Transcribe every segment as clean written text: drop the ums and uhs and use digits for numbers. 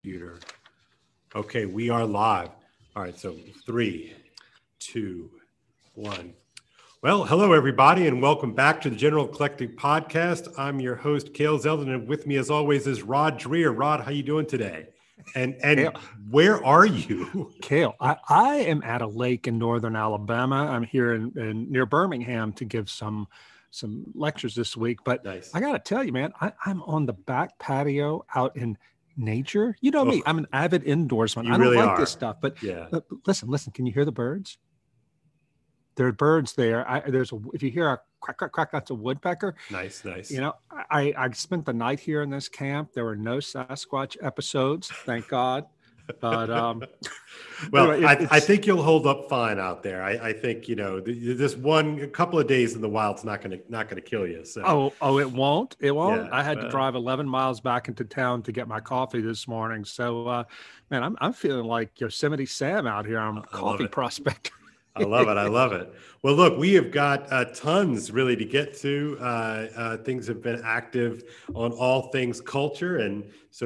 computer. Okay, we are live. All right, so 3, 2, 1. Well, hello everybody, and welcome back to the General Eclectic Podcast. I'm your host, Kale Zeldin, and with me, as always, is Rod Dreer. Rod, how you doing today? And where are you? Kale, I am at a lake in northern Alabama. I'm here in near Birmingham to give some lectures this week. But nice. I got to tell you, man, I'm on the back patio out in nature. You know me, I'm an avid indoorsman. I don't like this stuff, but listen, can you hear the birds? There are birds there. If you hear a quack, quack, quack, that's a woodpecker. Nice. You know, I spent the night here in this camp. There were no Sasquatch episodes, thank God. But well, anyway, I think you'll hold up fine out there. I think, you know, this a couple of days in the wild's not gonna kill you. So it won't. Yeah, I had to drive 11 miles back into town to get my coffee this morning. So man, I'm feeling like Yosemite Sam out here. I'm a coffee prospector. I love it. Well, look, we have got tons really to get to. Things have been active on all things culture, and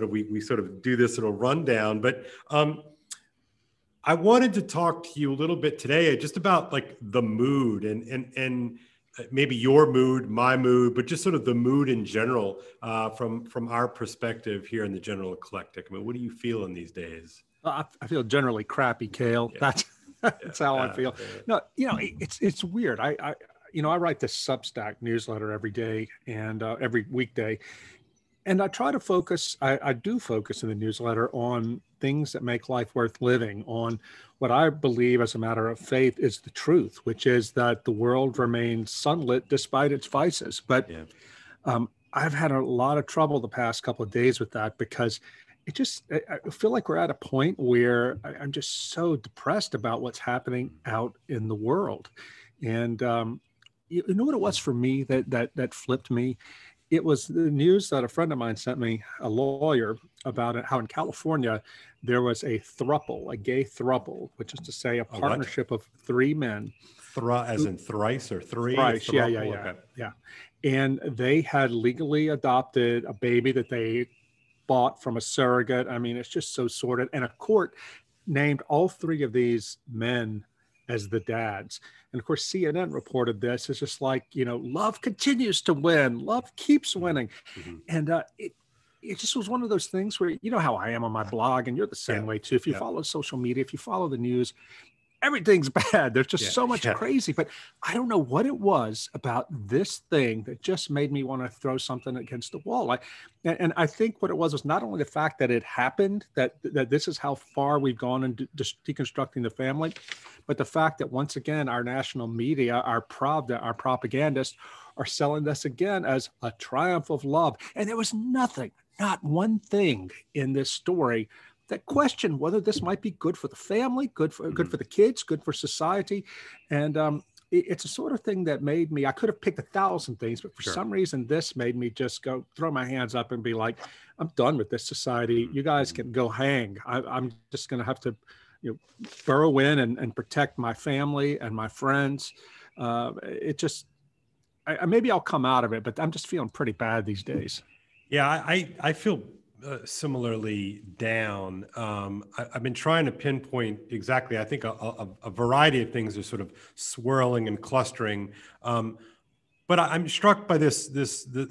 we sort of do this little rundown. But I wanted to talk to you a little bit today just about like the mood and maybe your mood, my mood, but just sort of the mood in general from our perspective here in the General Eclectic. I mean, what are you feeling these days? I feel generally crappy, Kale. Yeah. That's how I feel. No, you know, it's weird. I write this Substack newsletter every day and every weekday, and I try to focus. I do focus in the newsletter on things that make life worth living, on what I believe as a matter of faith is the truth, which is that the world remains sunlit despite its vices. But I've had a lot of trouble the past couple of days with that because I feel like we're at a point where I'm just so depressed about what's happening out in the world. And you know what it was for me that flipped me? It was the news that a friend of mine sent me, a lawyer, about it, how in California there was a throuple, a gay throuple, which is to say a partnership of 3 men. As in thrice or three? Thrice, yeah. And they had legally adopted a baby that they bought from a surrogate. I mean, it's just so sordid. And a court named all 3 of these men as the dads. And of course, CNN reported this. It's just like, you know, love continues to win. Love keeps winning. Mm-hmm. And it just was one of those things where, you know how I am on my blog, and you're the same way too. If you follow social media, if you follow the news, everything's bad. There's just so much crazy, but I don't know what it was about this thing that just made me want to throw something against the wall. And I think what it was not only the fact that it happened, that this is how far we've gone in deconstructing the family, but the fact that once again, our national media, our propagandists are selling this again as a triumph of love. And there was not one thing in this story that question whether this might be good for the family, good for the kids, good for society. And it's a sort of thing that made me, I could have picked 1,000 things, but for some reason, this made me just go throw my hands up and be like, I'm done with this society. You guys can go hang. I'm just going to have to, burrow in and protect my family and my friends. Maybe I'll come out of it, but I'm just feeling pretty bad these days. Yeah, I feel similarly down. I've been trying to pinpoint exactly. I think a variety of things are sort of swirling and clustering. But I'm struck by this.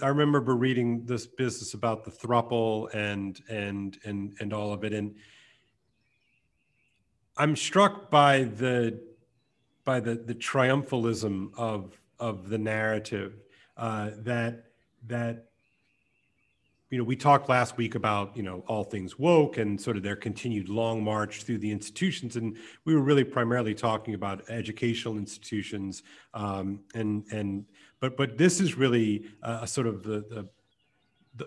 I remember reading this business about the throuple and all of it, and I'm struck by the triumphalism of the narrative that. We talked last week about, all things woke and sort of their continued long march through the institutions. And we were really primarily talking about educational institutions. But this is really a sort of the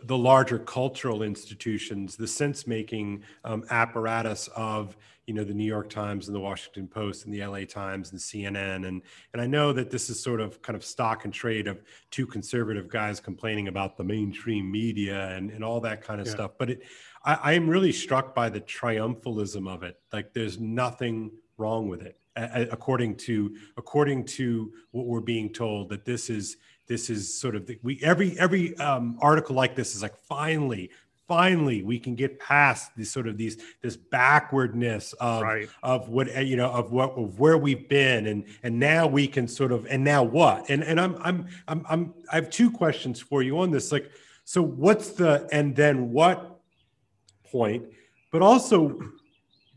larger cultural institutions, the sense-making apparatus of, the New York Times and the Washington Post and the LA Times and CNN. And I know that this is sort of kind of stock and trade of 2 conservative guys complaining about the mainstream media and all that kind of stuff. But I am really struck by the triumphalism of it. Like there's nothing wrong with it, according to what we're being told, that this is sort of every article like this is like, finally finally we can get past this sort of this backwardness of Right. what, you know, of where we've been, and now we can sort of, and now what? And I have two questions for you on this. Like, so what's the and then what point, but also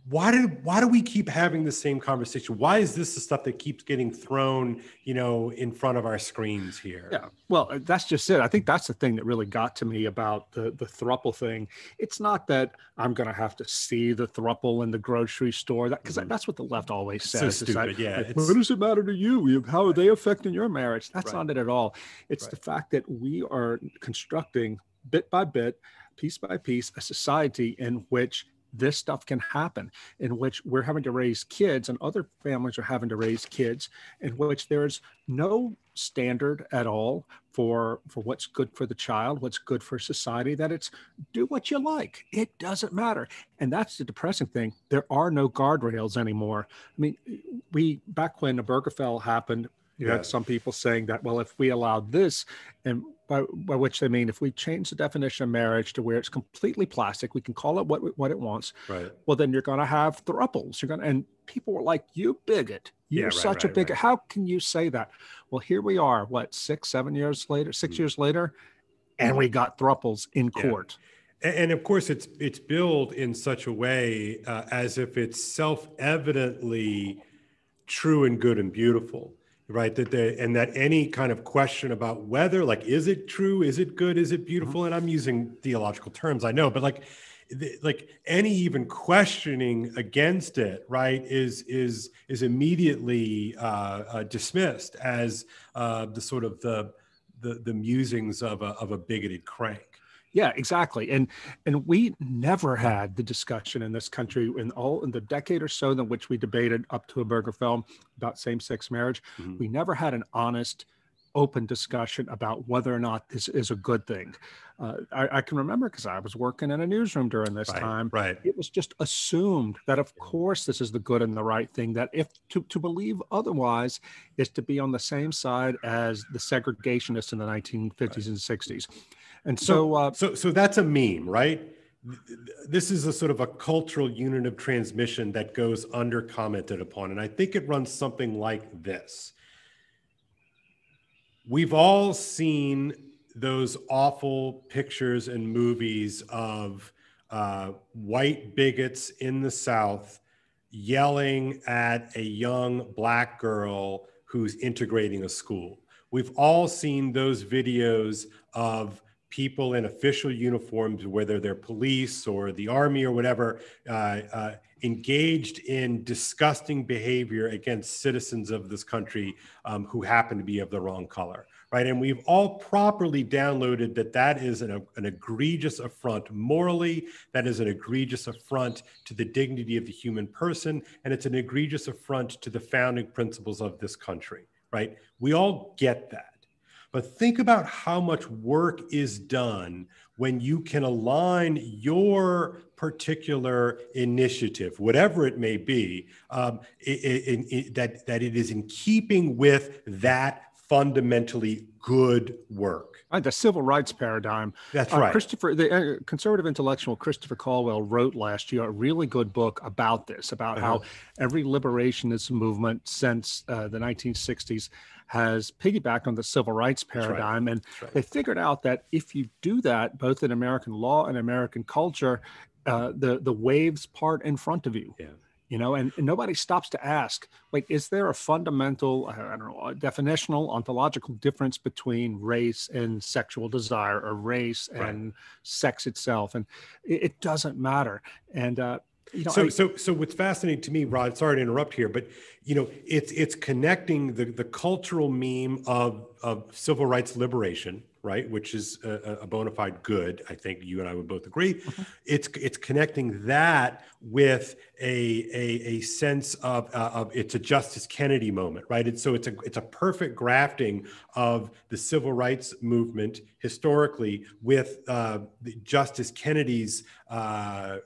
why do we keep having the same conversation? Why is this the stuff that keeps getting thrown, you know, in front of our screens here? Yeah, well, that's just it. I think that's the thing that really got to me about the throuple thing. It's not that I'm going to have to see the throuple in the grocery store, because that's what the left always says. So stupid, yeah. Like, what does it matter to you? How are they affecting your marriage? That's Right. not it at all. It's the fact that we are constructing bit by bit, piece by piece, a society in which this stuff can happen, in which we're having to raise kids and other families are having to raise kids, in which there's no standard at all for what's good for the child, what's good for society, that it's do what you like. It doesn't matter. And that's the depressing thing. There are no guardrails anymore. I mean, back when the Obergefell happened, you had some people saying that, well, if we allowed this, and by which they mean if we change the definition of marriage to where it's completely plastic, we can call it what it wants. Right. Well, then you're going to have throuples. And people were like, "You bigot! You're such a bigot! Right. How can you say that?" Well, here we are. What, 6 years later, and we got throuples in court. And of course, it's billed in such a way as if it's self-evidently true and good and beautiful. Right. That any kind of question about whether, like, is it true? Is it good? Is it beautiful? And I'm using theological terms, I know, but like any even questioning against it, right, is immediately dismissed as the sort of the musings of a bigoted crank. Yeah, exactly. And we never had the discussion in this country in the decade or so in which we debated up to Obergefell about same-sex marriage. Mm-hmm. We never had an honest, open discussion about whether or not this is a good thing. I can remember, because I was working in a newsroom during this time. Right. It was just assumed that, of course, this is the good and the right thing, that if to believe otherwise is to be on the same side as the segregationists in the 1950s and 60s. And so that's a meme, right? This is a sort of a cultural unit of transmission that goes under commented upon. And I think it runs something like this. We've all seen those awful pictures and movies of white bigots in the South yelling at a young Black girl who's integrating a school. We've all seen those videos of people in official uniforms, whether they're police or the army or whatever, engaged in disgusting behavior against citizens of this country who happen to be of the wrong color, right? And we've all properly downloaded that is an egregious affront morally, that is an egregious affront to the dignity of the human person, and it's an egregious affront to the founding principles of this country, right? We all get that. But think about how much work is done when you can align your particular initiative, whatever it may be, that it is in keeping with that fundamentally good work. The civil rights paradigm. That's right. The conservative intellectual Christopher Caldwell wrote last year a really good book about this, about how every liberationist movement since the 1960s has piggybacked on the civil rights paradigm. And they figured out that if you do that, both in American law and American culture, the waves part in front of you. Yeah. You know, and nobody stops to ask, wait, is there a fundamental, definitional, ontological difference between race and sexual desire, or race and sex itself? And it doesn't matter. And, So what's fascinating to me, Rod, sorry to interrupt here, but, it's connecting the cultural meme of civil rights liberation, right, which is a bona fide good. I think you and I would both agree. Mm-hmm. It's connecting that with a sense of it's a Justice Kennedy moment, right? And so it's a perfect grafting of the civil rights movement historically with the Justice Kennedy's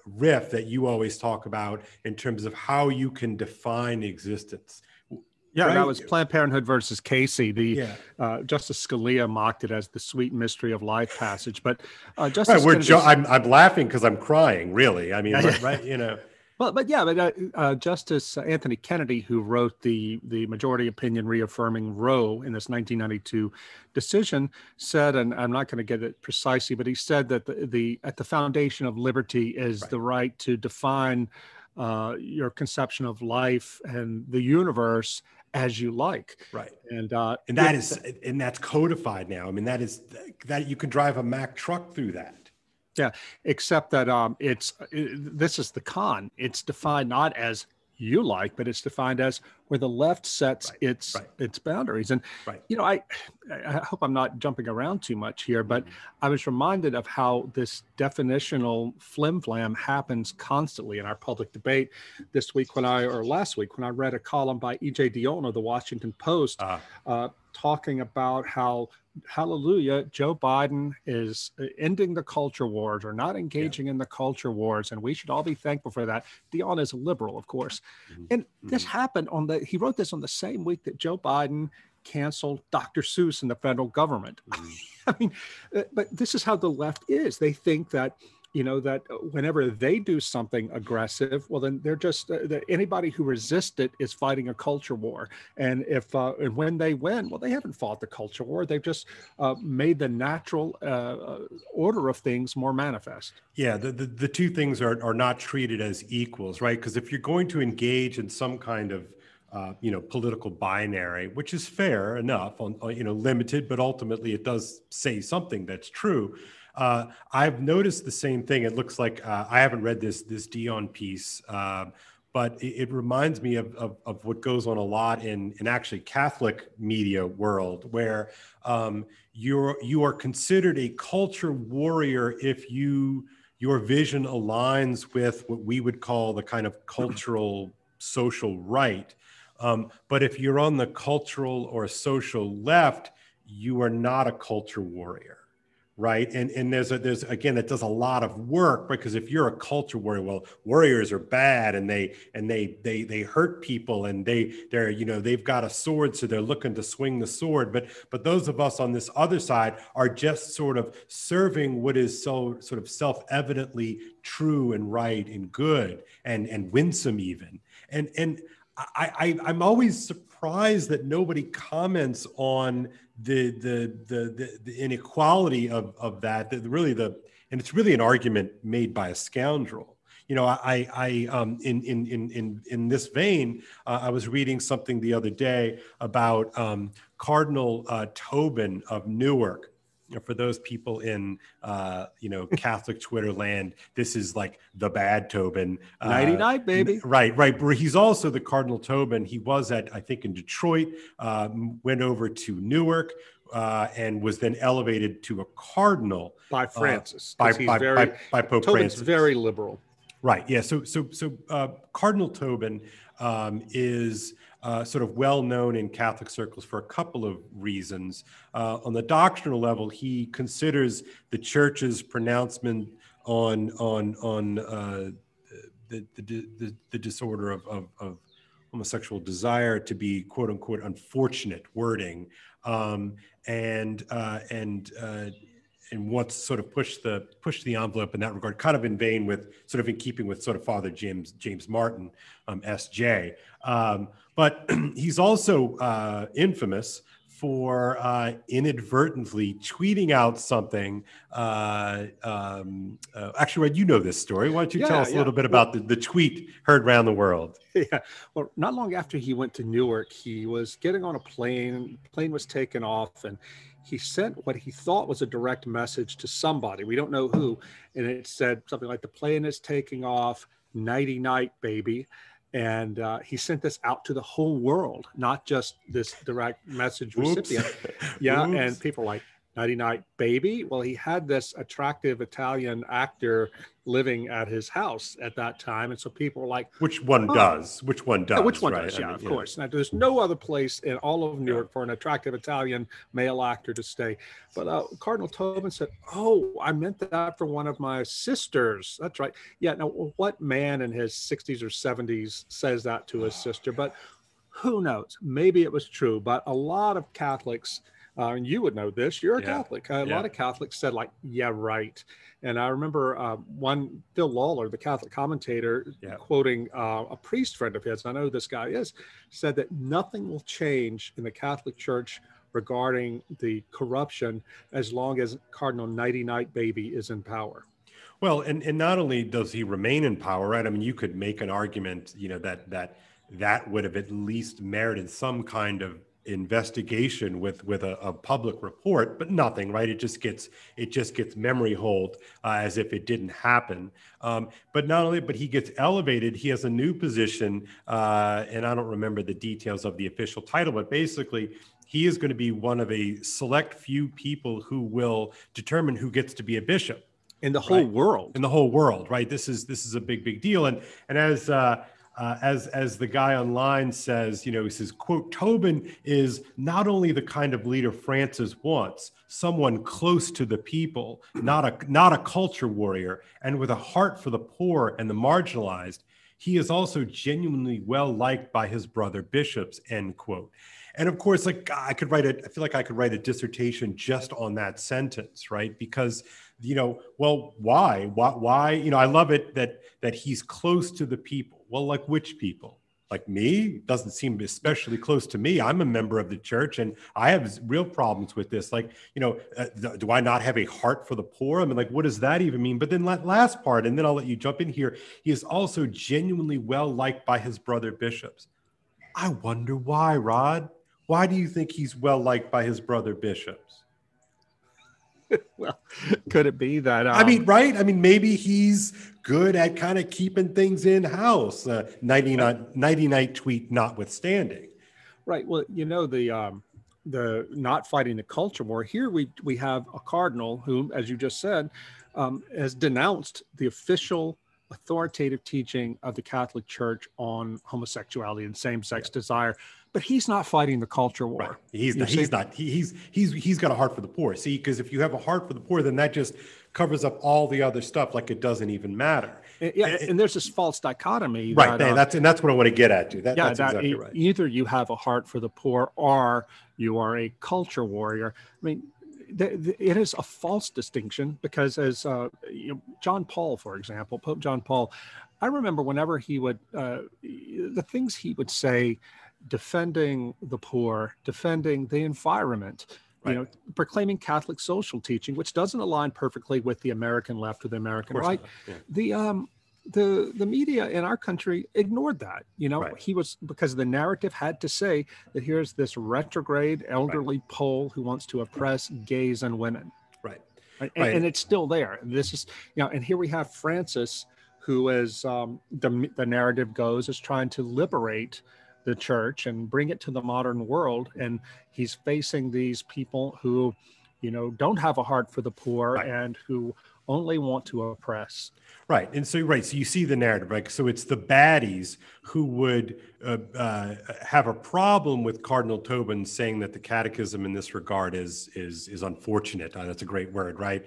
riff that you always talk about in terms of how you can define existence. Yeah, right? that was Planned Parenthood versus Casey. The Yeah. Justice Scalia mocked it as the sweet mystery of life passage, but Right. Justice Kennedy. I'm laughing because I'm crying. Really. I mean, Yeah, yeah. right. You know. But Justice Anthony Kennedy, who wrote the majority opinion reaffirming Roe in this 1992 decision, said, and I'm not going to get it precisely, but he said that at the foundation of liberty is the right to define your conception of life and the universe as you like. Right. And that's codified now. I mean, that you can drive a Mack truck through that. Yeah, except that this is the con. It's defined not as you like, but it's defined as where the left sets its boundaries. And I hope I'm not jumping around too much here, but I was reminded of how this definitional flim-flam happens constantly in our public debate last week when I read a column by E.J. Dionne of the Washington Post talking about how, hallelujah, Joe Biden is ending the culture wars or not engaging in the culture wars, and we should all be thankful for that. Dionne is a liberal, of course. And this happened he wrote this on the same week that Joe Biden canceled Dr. Seuss in the federal government. I mean, but this is how the left is. They think that, that whenever they do something aggressive, well, then they're just anybody who resists it is fighting a culture war. And and when they win, well, they haven't fought the culture war. They've just made the natural order of things more manifest. Yeah, the two things are not treated as equals, right? Because if you're going to engage in some kind of political binary, which is fair enough, limited, but ultimately it does say something that's true. I've noticed the same thing. It looks like I haven't read this Dionne piece, but it reminds me of what goes on a lot in actually Catholic media world, where you are considered a culture warrior if your vision aligns with what we would call the kind of cultural social right. But if you're on the cultural or social left, you are not a culture warrior. Right. And there's again, it does a lot of work, because if you're a culture warrior, well, warriors are bad and they hurt people and they've got a sword, so they're looking to swing the sword. But those of us on this other side are just sort of serving what is so sort of self-evidently true and right and good and winsome even. And I'm always surprised that nobody comments on the inequality of that. And it's really an argument made by a scoundrel. In this vein, I was reading something the other day about Cardinal Tobin of Newark. For those people in Catholic Twitter land, this is like the bad Tobin. Nighty night, baby. Right. He's also the Cardinal Tobin. He was I think in Detroit, went over to Newark, and was then elevated to a cardinal by Francis. By Pope Tobin's Francis. Very liberal. Right. Yeah. So Cardinal Tobin is sort of well known in Catholic circles for a couple of reasons. On the doctrinal level, he considers the Church's pronouncement on the disorder of homosexual desire to be quote unquote unfortunate wording, and wants to sort of push the envelope in that regard, kind of in keeping with sort of Father James Martin, S.J. But he's also infamous for inadvertently tweeting out something. Actually, Rod, you know this story. Why don't you tell us a little bit about the tweet heard around the world? Yeah. Well, not long after he went to Newark, he was getting on a plane. The plane was taken off, and he sent what he thought was a direct message to somebody. We don't know who. And it said something like, "The plane is taking off. Nighty night, baby." And he sent this out to the whole world, not just this direct message recipient. Yeah. Oops. And people were like, "Nighty night, baby." Well, he had this attractive Italian actor living at his house at that time. And so people were like, Which one does? Which one does? Yeah, which one right? does? Yeah, of course. Now, there's no other place in all of Newark for an attractive Italian male actor to stay. But Cardinal Tobin said, "Oh, I meant that for one of my sisters." That's right. Yeah. Now, what man in his 60s or 70s says that to his sister? But Who knows? Maybe it was true, but a lot of Catholics, and you would know this, you're a Catholic. A lot of Catholics said like, yeah, right. And I remember one, Phil Lawler, the Catholic commentator, quoting a priest friend of his, I know this guy is, said that nothing will change in the Catholic Church regarding the corruption as long as Cardinal Nighty Night Baby is in power. Well, and not only does he remain in power, right? I mean, you could make an argument, you know, that would have at least merited some kind of investigation with a public report, but nothing, right? It just gets memory hold as if it didn't happen. But not only, but he gets elevated. He has a new position, and I don't remember the details of the official title, but basically, he is going to be one of a select few people who will determine who gets to be a bishop. In the whole world. In the whole world, right? This is a big deal. And as the guy online says, you know, he says, quote, Tobin is not only the kind of leader Francis wants, someone close to the people, not a culture warrior, and with a heart for the poor and the marginalized. He is also genuinely well liked by his brother bishops, end quote. And of course, like I feel like I could write a dissertation just on that sentence, right? Because, you know, well, why, you know, I love it that he's close to the people. Well, like which people? Like me? Doesn't seem especially close to me. I'm a member of the church and I have real problems with this. Like, you know, do I not have a heart for the poor? I mean, like, what does that even mean? But then last part, and then I'll let you jump in here. He is also genuinely well liked by his brother bishops. I wonder why, Rod. Why do you think he's well liked by his brother bishops? Well, could it be that? I mean, right? I mean, maybe he's good at kind of keeping things in house. 99 tweet notwithstanding. Right. Well, you know, the not fighting the culture war. Here we have a cardinal who, as you just said, has denounced the official authoritative teaching of the Catholic Church on homosexuality and same-sex desire. But he's not fighting the culture war. Right. He's got a heart for the poor. See, because if you have a heart for the poor, then that just covers up all the other stuff like it doesn't even matter. And there's this false dichotomy. Right. That's what I want to get at, too. That's exactly right. Either you have a heart for the poor or you are a culture warrior. I mean, it is a false distinction because as John Paul, for example, Pope John Paul, I remember whenever he would, the things he would say, defending the poor, defending the environment, you know, proclaiming Catholic social teaching, which doesn't align perfectly with the American left or the American right. Yeah. The media in our country ignored that. You know, he was, because the narrative had to say that here's this retrograde elderly Pole who wants to oppress gays and women. Right. And it's still there. This is, you know, and here we have Francis, who is the narrative goes is trying to liberate the church and bring it to the modern world. And he's facing these people who, you know, don't have a heart for the poor and who only want to oppress. Right. And so, so you see the narrative, right? So it's the baddies who would have a problem with Cardinal Tobin saying that the catechism in this regard is unfortunate. That's a great word, right?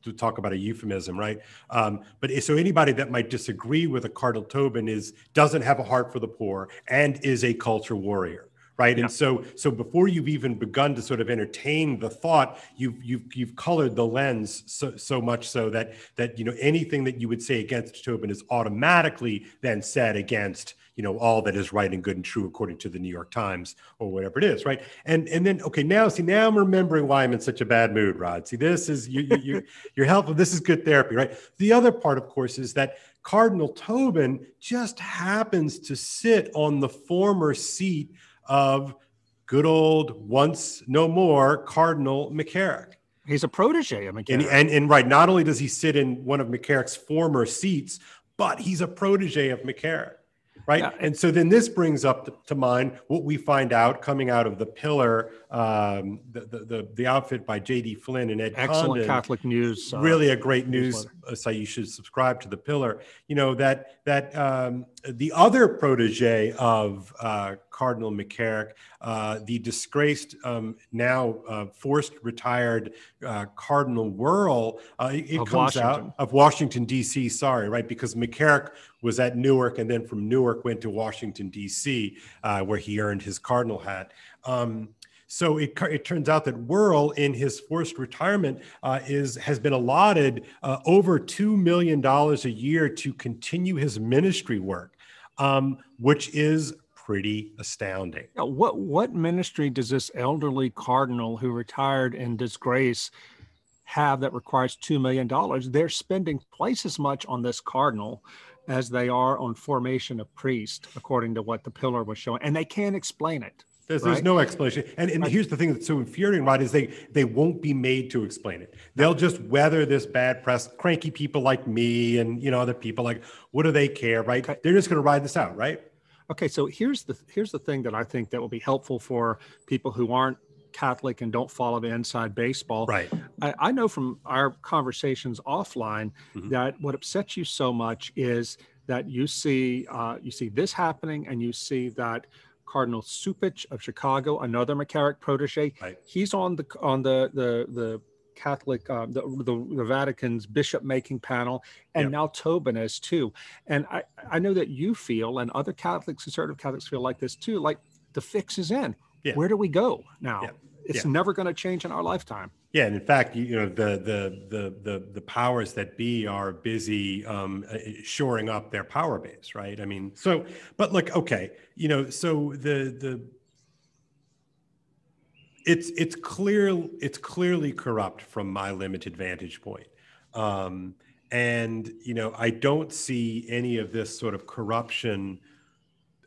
To talk about a euphemism, right? But so anybody that might disagree with a Cardinal Tobin doesn't have a heart for the poor and is a culture warrior, right? Yeah. And so before you've even begun to sort of entertain the thought, you've colored the lens so much so that you know anything that you would say against Tobin is automatically then said against, you know, all that is right and good and true according to the New York Times or whatever it is, right? And then now I'm remembering why I'm in such a bad mood, Rod. See, this is you're helpful. This is good therapy, right? The other part, of course, is that Cardinal Tobin just happens to sit on the former seat of good old once no more Cardinal McCarrick. He's a protege of McCarrick. And right, not only does he sit in one of McCarrick's former seats, but he's a protege of McCarrick. Right. Yeah. And so then this brings up to mind what we find out coming out of the Pillar the outfit by J.D. Flynn and Ed Excellent Condon. Catholic news. Really a great news newsletter. site. You should subscribe to The Pillar. You know, that the other protege of Cardinal McCarrick, the disgraced, now forced retired Cardinal Wuerl, it Of comes Washington. out of Washington, D.C., sorry, right? Because McCarrick was at Newark and then from Newark went to Washington, D.C., where he earned his cardinal hat. So it turns out that Wuerl, in his forced retirement, has been allotted over $2 million a year to continue his ministry work, which is pretty astounding. Now, what ministry does this elderly cardinal who retired in disgrace have that requires $2 million? They're spending twice as much on this cardinal as they are on formation of priest, according to what The Pillar was showing, and they can't explain it. There's no explanation. And here's the thing that's so infuriating, Rod, is they won't be made to explain it. They'll just weather this bad press, cranky people like me and, you know, other people like, what do they care, right? Okay. They're just going to ride this out, right? Okay, so here's the thing that I think that will be helpful for people who aren't Catholic and don't follow the inside baseball. Right. I know from our conversations offline that what upsets you so much is that you see this happening, and you see that Cardinal Cupich of Chicago, another McCarrick protege, right. He's on the Catholic, the Vatican's bishop making panel, and now Tobin is too. And I know that you feel, and other Catholics, conservative Catholics feel like this too, like the fix is in. Yeah. Where do we go now? Yeah. It's never going to change in our lifetime. Yeah, and in fact, you know, the powers that be are busy shoring up their power base, right? I mean, so, but look, okay, you know, so it's clearly corrupt from my limited vantage point, and you know, I don't see any of this sort of corruption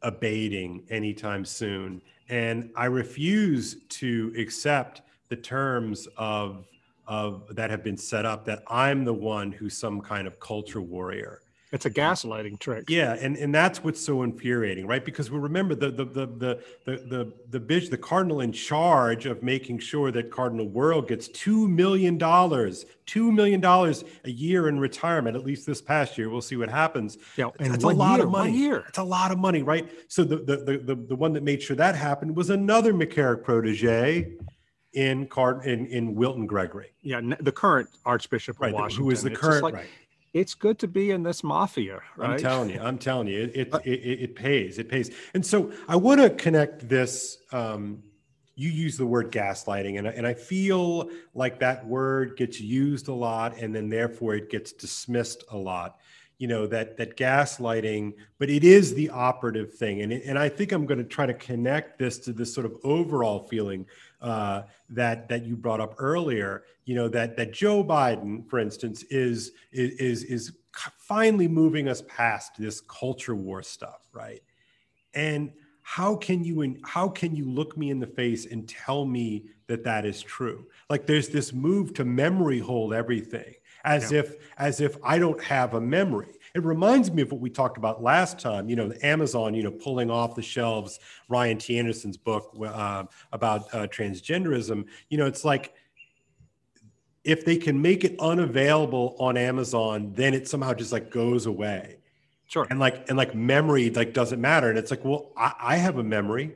abating anytime soon, and I refuse to accept the terms of that have been set up, that I'm the one who's some kind of culture warrior. It's a gaslighting trick. Yeah, and that's what's so infuriating, right? Because we remember the cardinal in charge of making sure that Cardinal Wuerl gets $2 million a year in retirement, at least this past year. We'll see what happens. Yeah, and that's a lot of money. 1 year. It's a lot of money, right? So the one that made sure that happened was another McCarrick protege in Wilton Gregory. Yeah, the current Archbishop of Washington. Who is the current, right? It's good to be in this mafia, right? I'm telling you, it pays. It pays. And so I want to connect this. You use the word gaslighting, and I feel like that word gets used a lot, and then therefore it gets dismissed a lot. You know, that gaslighting, but it is the operative thing. And I think I'm going to try to connect this to this sort of overall feeling that you brought up earlier. You know, that Joe Biden, for instance, is finally moving us past this culture war stuff, right? And how can you look me in the face and tell me that is true? Like, there's this move to memory hold everything, as if I don't have a memory. It reminds me of what we talked about last time, you know, Amazon, you know, pulling off the shelves Ryan T. Anderson's book about transgenderism. You know, it's like, if they can make it unavailable on Amazon, then it somehow just like goes away. Sure. And like memory like doesn't matter. And it's like, well, I have a memory.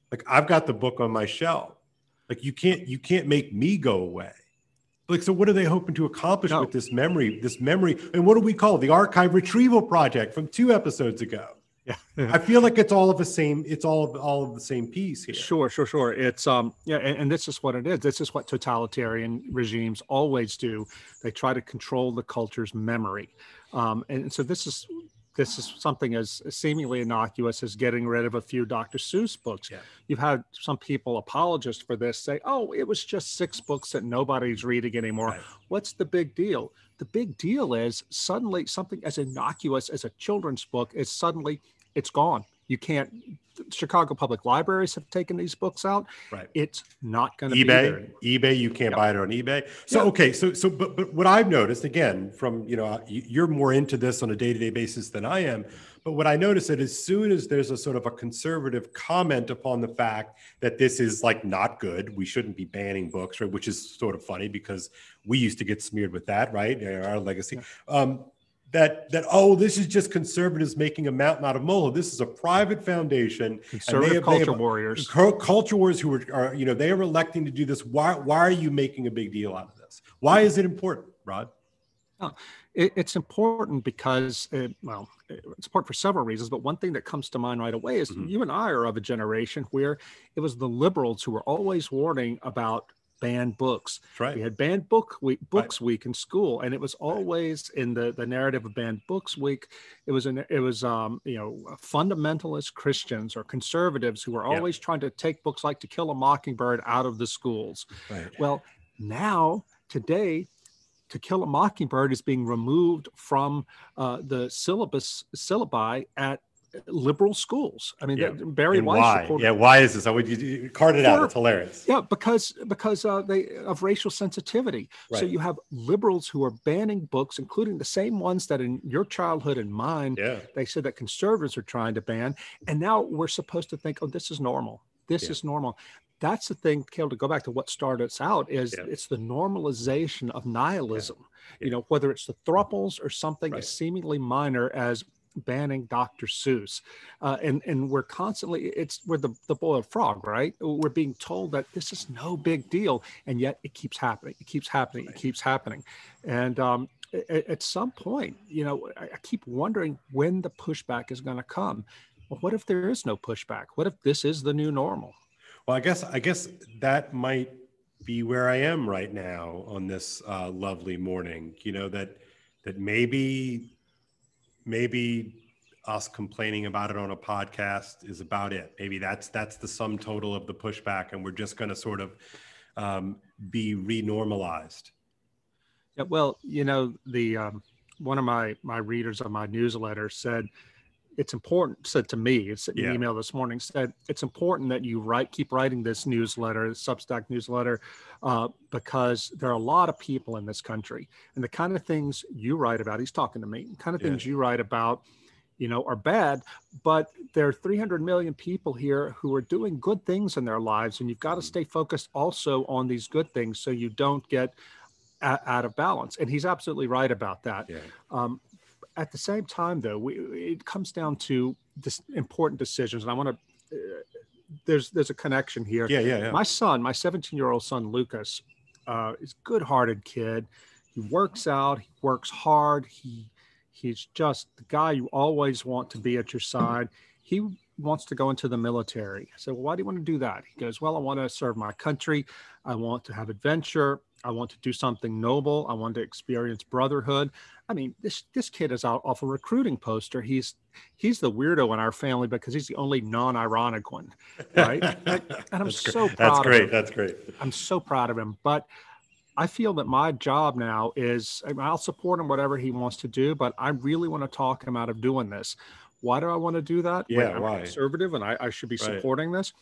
Like, I've got the book on my shelf. Like, you can't make me go away. Like, so what are they hoping to accomplish with this memory? And what do we call it? The Archive Retrieval Project from 2 episodes ago. Yeah. I feel like it's all of the same. It's all of the same piece here. Sure. It's and this is what it is. This is what totalitarian regimes always do. They try to control the culture's memory. And so this is something as seemingly innocuous as getting rid of a few Dr. Seuss books. Yeah. You've had some people, apologists for this, say, oh, it was just 6 books that nobody's reading anymore. Right. What's the big deal? The big deal is suddenly something as innocuous as a children's book is suddenly, it's gone. You can't. Chicago Public Libraries have taken these books out. Right. It's not going to be there. eBay, you can't buy it on eBay. So, okay. But what I've noticed, again, from, you're more into this on a day-to-day basis than I am. But what I noticed that as soon as there's a sort of a conservative comment upon the fact that this is like not good, we shouldn't be banning books, right? Which is sort of funny because we used to get smeared with that, right? Our legacy. Yeah. Oh, this is just conservatives making a mountain out of molehill. This is a private foundation. Conservative culture warriors. Culture warriors who are they are electing to do this. Why are you making a big deal out of this? Why is it important, Rod? It's important because, it's important for several reasons, but one thing that comes to mind right away is you and I are of a generation where it was the liberals who were always warning about banned books. That's right. We had banned books week in school, and it was always in the narrative of banned books week. It was fundamentalist Christians or conservatives who were always trying to take books like To Kill a Mockingbird out of the schools. Right. Well, today, To Kill a Mockingbird is being removed from the syllabi at liberal schools. I mean, Bari and Weiss. Why? Why is this? I would you card it out. It's hilarious. Yeah, because they of racial sensitivity. Right. So you have liberals who are banning books, including the same ones that in your childhood and mine, they said that conservatives are trying to ban. And now we're supposed to think, oh, this is normal. This is normal. That's the thing, Kale, to go back to what started us out is it's the normalization of nihilism. Whether it's the Throuples or something as seemingly minor as banning Dr. Seuss. And we're constantly, we're the boiled frog, right? We're being told that this is no big deal. And yet it keeps happening. It keeps happening. It keeps happening. And at some point, I keep wondering when the pushback is going to come. Well, what if there is no pushback? What if this is the new normal? Well, I guess that might be where I am right now on this lovely morning. That maybe us complaining about it on a podcast is about it. Maybe that's the sum total of the pushback, and we're just going to sort of be renormalized. Yeah, well, one of my readers of my newsletter said to me, it's an email this morning, said it's important that you keep writing this newsletter, this Substack newsletter, because there are a lot of people in this country, and the kind of things you write about, he's talking to me, the kind of things you write about, are bad, but there are 300 million people here who are doing good things in their lives, and you've got to stay focused also on these good things so you don't get out of balance. And he's absolutely right about that. At the same time, though, it comes down to this important decisions, and I want to. There's a connection here. My son, my 17-year-old son, Lucas, is a good-hearted kid. He works out. He works hard. He's just the guy you always want to be at your side. He wants to go into the military. I said, well, why do you want to do that? He goes, well, I want to serve my country. I want to have adventure. I want to do something noble. I want to experience brotherhood. I mean, this kid is out off a recruiting poster. He's the weirdo in our family because he's the only non-ironic one, right? and I'm so proud of him. That's great. I'm so proud of him. But I feel that my job now is, I'll support him whatever he wants to do, but I really want to talk him out of doing this. Why do I want to do that? I'm why? Conservative and I should be supporting this.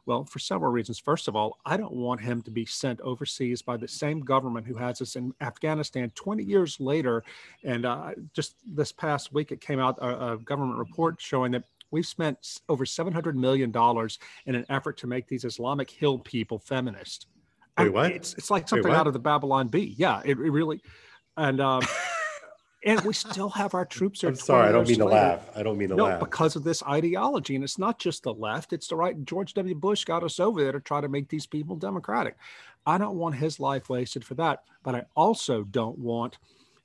Well, for several reasons. First of all, I don't want him to be sent overseas by the same government who has us in Afghanistan 20 years later. And just this past week, it came out a government report showing that we've spent over $700 million in an effort to make these Islamic Hill people feminist. Wait, what? It's like something out of the Babylon Bee. Yeah, it really. And and we still have our troops there. I'm sorry, I don't mean to laugh. I don't mean to laugh. Because of this ideology. And it's not just the left, it's the right. George W. Bush got us over there to try to make these people democratic. I don't want his life wasted for that. But I also don't want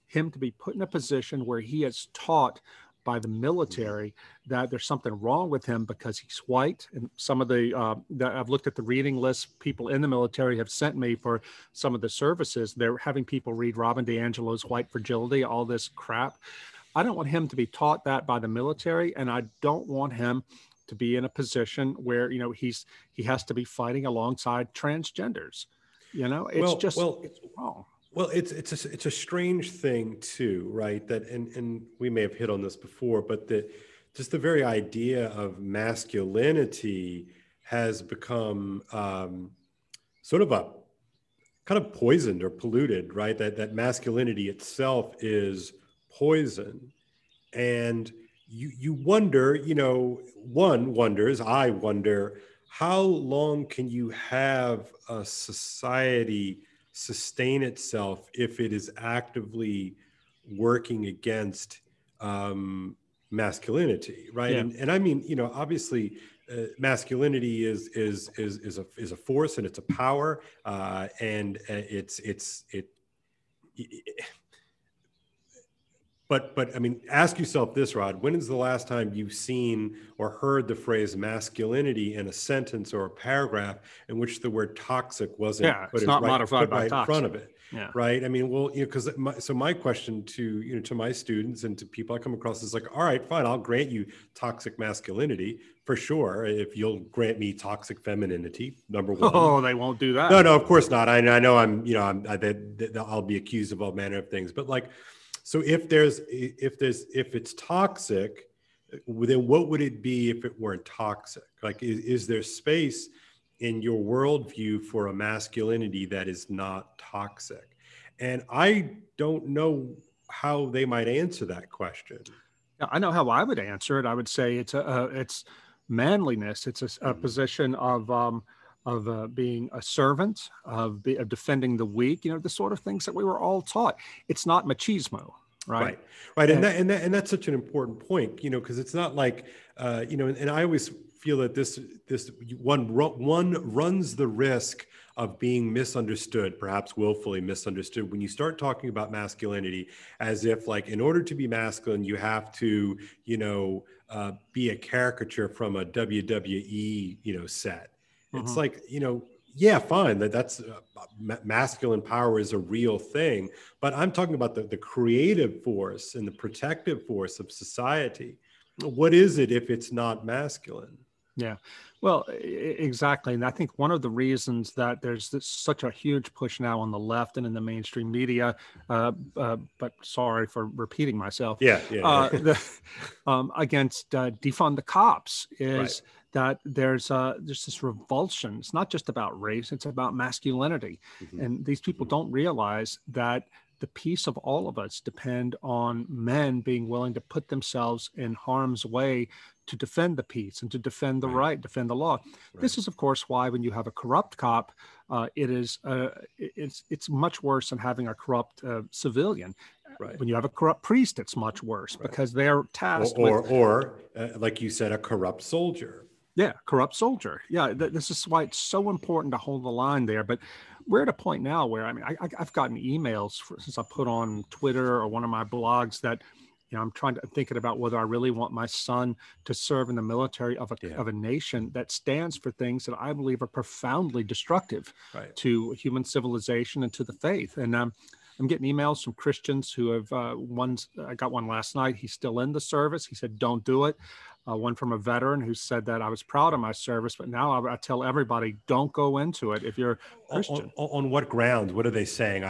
him to be put in a position where he is taught by the military that there's something wrong with him because he's white. And some of I've looked at the reading list people in the military have sent me for some of the services. They're having people read Robin DiAngelo's White Fragility, all this crap. I don't want him to be taught that by the military. And I don't want him to be in a position where, he has to be fighting alongside transgenders. It's wrong. Well, it's a strange thing too, right? That and we may have hit on this before, but just the very idea of masculinity has become sort of a kind of poisoned or polluted, right? That masculinity itself is poison. And you wonder, one wonders, I wonder, how long can you have a society sustain itself if it is actively working against masculinity, right? Yeah. And I mean, obviously, masculinity is a force, and it's a power, and But I mean, ask yourself this, Rod. When is the last time you've seen or heard the phrase masculinity in a sentence or a paragraph in which the word toxic wasn't It's not modified by right in toxic. front of it? Yeah. Right. I mean, well, because my question to to my students and to people I come across is like, all right, fine, I'll grant you toxic masculinity for sure if you'll grant me toxic femininity. Number one. Oh, they won't do that. No, of course not. I know I'll be accused of all manner of things, but like. So if it's toxic, then what would it be if it weren't toxic? Like, is there space in your worldview for a masculinity that is not toxic? And I don't know how they might answer that question. I know how I would answer it. I would say it's manliness. It's a position of being a servant, of defending the weak, the sort of things that we were all taught. It's not machismo, right? Right. And that's such an important point, because it's not like, and I always feel that this one runs the risk of being misunderstood, perhaps willfully misunderstood, when you start talking about masculinity as if, like, in order to be masculine, you have to, be a caricature from a WWE, set. It's like, yeah, fine. That's masculine power is a real thing. But I'm talking about the creative force and the protective force of society. What is it if it's not masculine? Yeah, well, exactly. And I think one of the reasons that there's such a huge push now on the left and in the mainstream media, but sorry for repeating myself. Against defund the cops is that there's this revulsion. It's not just about race, it's about masculinity. And these people don't realize that the peace of all of us depend on men being willing to put themselves in harm's way to defend the peace and to defend the right, defend the law. This is, of course, why when you have a corrupt cop, it's much worse than having a corrupt civilian. When you have a corrupt priest, it's much worse because they're tasked or like you said, a corrupt soldier. Yeah, corrupt soldier. Yeah, this is why it's so important to hold the line there. But we're at a point now where, I mean, I've gotten emails since I put on Twitter or one of my blogs that, I'm thinking about whether I really want my son to serve in the military of a nation that stands for things that I believe are profoundly destructive to human civilization and to the faith. And I'm getting emails from Christians who have I got one last night. He's still in the service. He said, don't do it. One from a veteran who said that I was proud of my service, but now I tell everybody, don't go into it if you're Christian. On what grounds? What are they saying?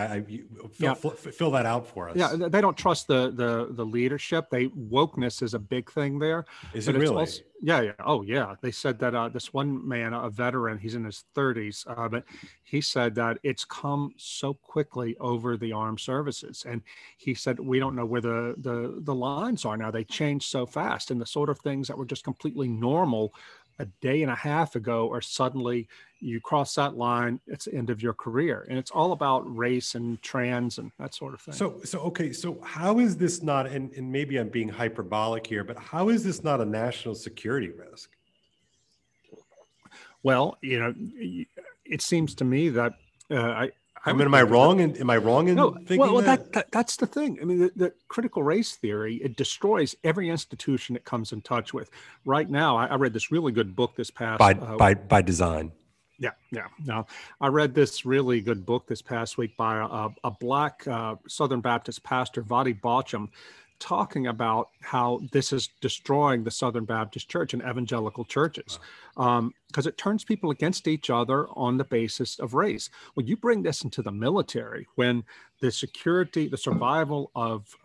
Fill that out for us. Yeah, they don't trust the leadership. Wokeness is a big thing there. Is it really? Yeah. Oh, yeah. They said that this one man, a veteran, he's in his 30s, but he said that it's come so quickly over the armed services. And he said, we don't know where the lines are now. They change so fast. And the sort of things that were just completely normal a day and a half ago are suddenly, you cross that line, it's the end of your career. And it's all about race and trans and that sort of thing. So how is this not, and maybe I'm being hyperbolic here, but how is this not a national security risk? Well, it seems to me that am I wrong in thinking that? That's the thing. I mean, the critical race theory, it destroys every institution it comes in touch with. Right now, I read this really good book this past by design. Yeah. No, I read this really good book this past week by a Black Southern Baptist pastor, Vadi Baucham, talking about how this is destroying the Southern Baptist Church and evangelical churches because it turns people against each other on the basis of race. Well, you bring this into the military when the security, the survival of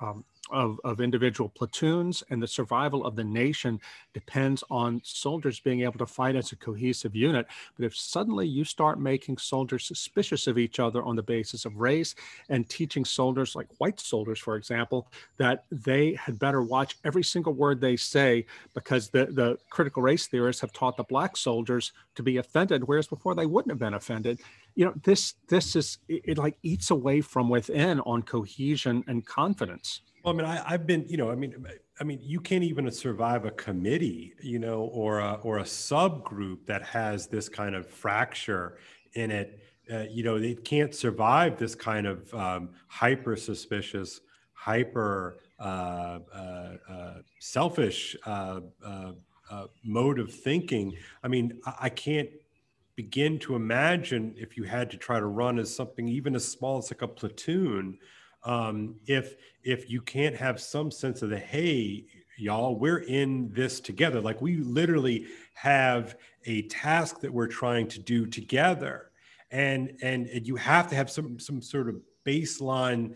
of individual platoons, and the survival of the nation depends on soldiers being able to fight as a cohesive unit. But if suddenly you start making soldiers suspicious of each other on the basis of race, and teaching soldiers, like white soldiers, for example, that they had better watch every single word they say, because the critical race theorists have taught the black soldiers to be offended, whereas before they wouldn't have been offended. This is, it like eats away from within on cohesion and confidence. Well, I mean, I've been, I mean, you can't even survive a committee, or a subgroup that has this kind of fracture in it. It can't survive this kind of hyper suspicious, hyper selfish mode of thinking. I mean, I can't begin to imagine if you had to try to run as something even as small as like a platoon, if you can't have some sense of the, hey, y'all, we're in this together. Like, we literally have a task that we're trying to do together, and you have to have some sort of baseline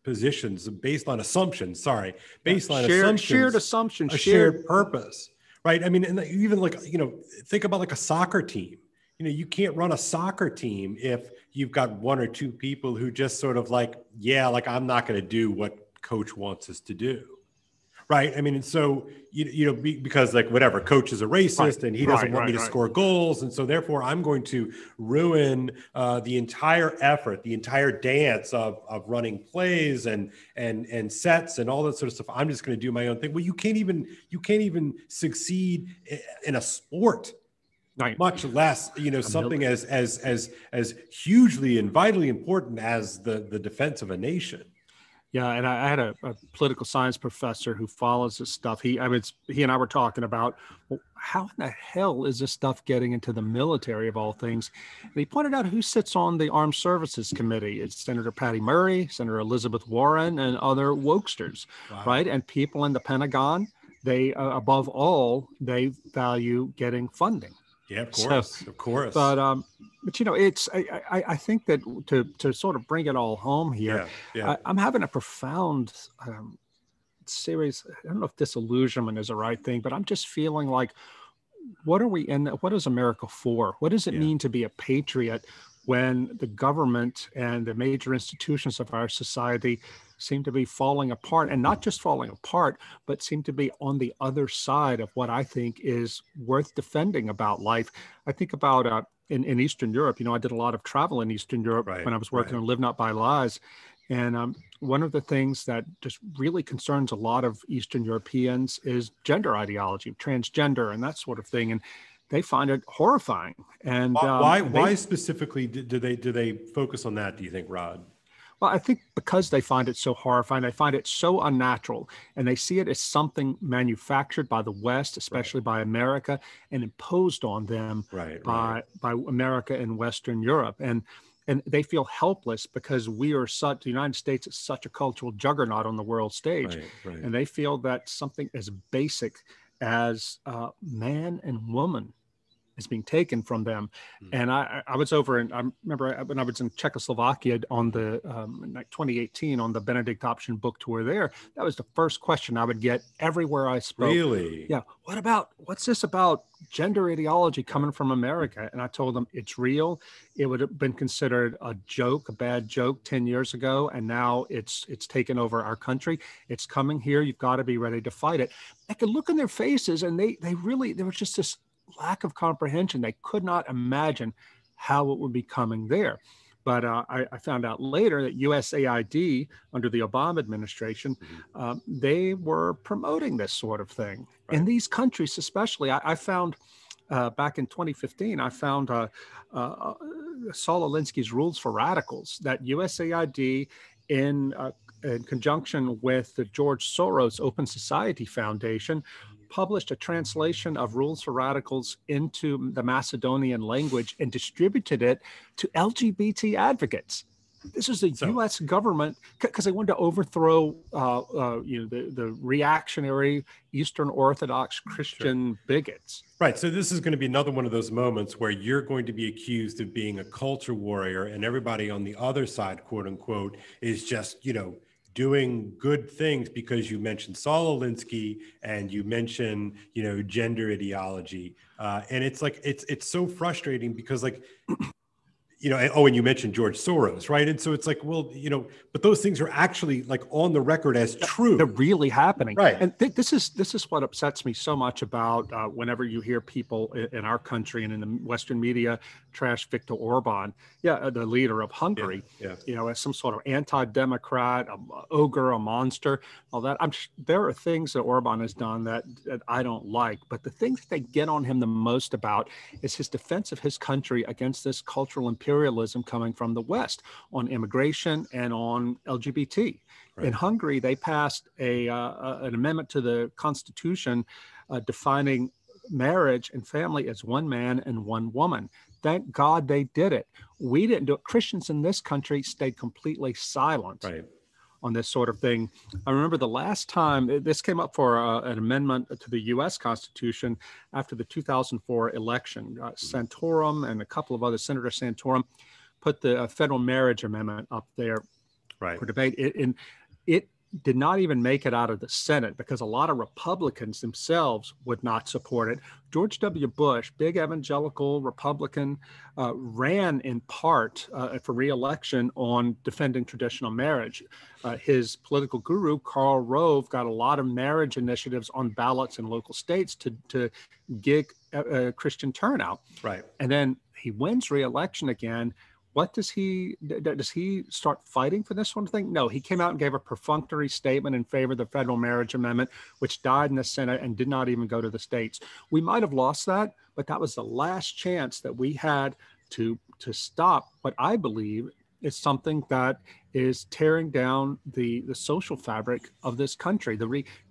positions, baseline assumptions. Sorry, baseline assumptions, shared assumptions, a shared purpose. Right. I mean, and even like, think about like a soccer team. You can't run a soccer team if you've got one or two people who just sort of like, yeah, like, I'm not going to do what coach wants us to do. Right. I mean, and so, because like whatever, coach is a racist and he doesn't want me to score goals. And so therefore I'm going to ruin the entire effort, the entire dance of running plays and sets and all that sort of stuff. I'm just going to do my own thing. Well, you can't even succeed in a sport. Right. Much less, something as hugely and vitally important as the defense of a nation. Yeah, and I had a political science professor who follows this stuff. He and I were talking about, well, how in the hell is this stuff getting into the military of all things? And he pointed out who sits on the Armed Services Committee. It's Senator Patty Murray, Senator Elizabeth Warren, and other wokesters, right? And people in the Pentagon, they, above all, they value getting funding. Yeah, of course, of course. But it's I think that to sort of bring it all home here, I'm having a profound series. I don't know if disillusionment is the right thing, but I'm just feeling like, what are we in? What is America for? What does it mean to be a patriot when the government and the major institutions of our society seem to be falling apart, and not just falling apart, but seem to be on the other side of what I think is worth defending about life? I think about in Eastern Europe. I did a lot of travel in Eastern Europe when I was working on Live Not by Lies. And one of the things that just really concerns a lot of Eastern Europeans is gender ideology, transgender and that sort of thing. And they find it horrifying. And why specifically do they focus on that, do you think, Rod? Well, I think because they find it so horrifying, they find it so unnatural, and they see it as something manufactured by the West, especially by America, and imposed on them by America and Western Europe. And they feel helpless because the United States is such a cultural juggernaut on the world stage. And they feel that something as basic as man and woman is being taken from them. And I was over I remember when I was in Czechoslovakia on the like 2018 on the Benedict Option book tour there. That was the first question I would get everywhere I spoke. Really? Yeah. What's this about gender ideology coming from America? And I told them it's real. It would have been considered a joke, a bad joke 10 years ago. And now it's taken over our country. It's coming here. You've got to be ready to fight it. I could look in their faces, and there was just this lack of comprehension. They could not imagine how it would be coming there. But I found out later that USAID, under the Obama administration, they were promoting this sort of thing in these countries, especially. I found back in 2015, I found Saul Alinsky's Rules for Radicals, that USAID in conjunction with the George Soros Open Society Foundation published a translation of Rules for Radicals into the Macedonian language and distributed it to LGBT advocates. This is the U.S. government because they wanted to overthrow, the reactionary Eastern Orthodox Christian bigots. Right. So this is going to be another one of those moments where you're going to be accused of being a culture warrior, and everybody on the other side, quote unquote, is just, doing good things because you mentioned Saul Alinsky and you mentioned, gender ideology. And it's like, it's so frustrating because like, and you mentioned George Soros, right? And so it's like, well, but those things are actually like on the record as true. They're really happening. Right. And this is what upsets me so much about whenever you hear people in our country and in the Western media trash Viktor Orban, the leader of Hungary, as some sort of anti-democrat, a ogre, a monster, all that. There are things that Orban has done that I don't like, but the things that they get on him the most about is his defense of his country against this cultural imperialism coming from the West on immigration and on LGBT. Right. In Hungary, they passed an amendment to the constitution defining marriage and family as one man and one woman. Thank God they did it. We didn't do it. Christians in this country stayed completely silent on this sort of thing. I remember the last time this came up for an amendment to the U.S. Constitution after the 2004 election. Santorum and a couple of other Senator Santorum put the federal marriage amendment up there for debate. It did not even make it out of the Senate because a lot of Republicans themselves would not support it. George W. Bush, big evangelical Republican, ran in part for re-election on defending traditional marriage. His political guru, Karl Rove, got a lot of marriage initiatives on ballots in local states to gig Christian turnout. Right. And then he wins re-election again. What does he start fighting for this one thing? No, he came out and gave a perfunctory statement in favor of the federal marriage amendment, which died in the Senate and did not even go to the states. We might have lost that, but that was the last chance that we had to stop what I believe is something that is tearing down the social fabric of this country.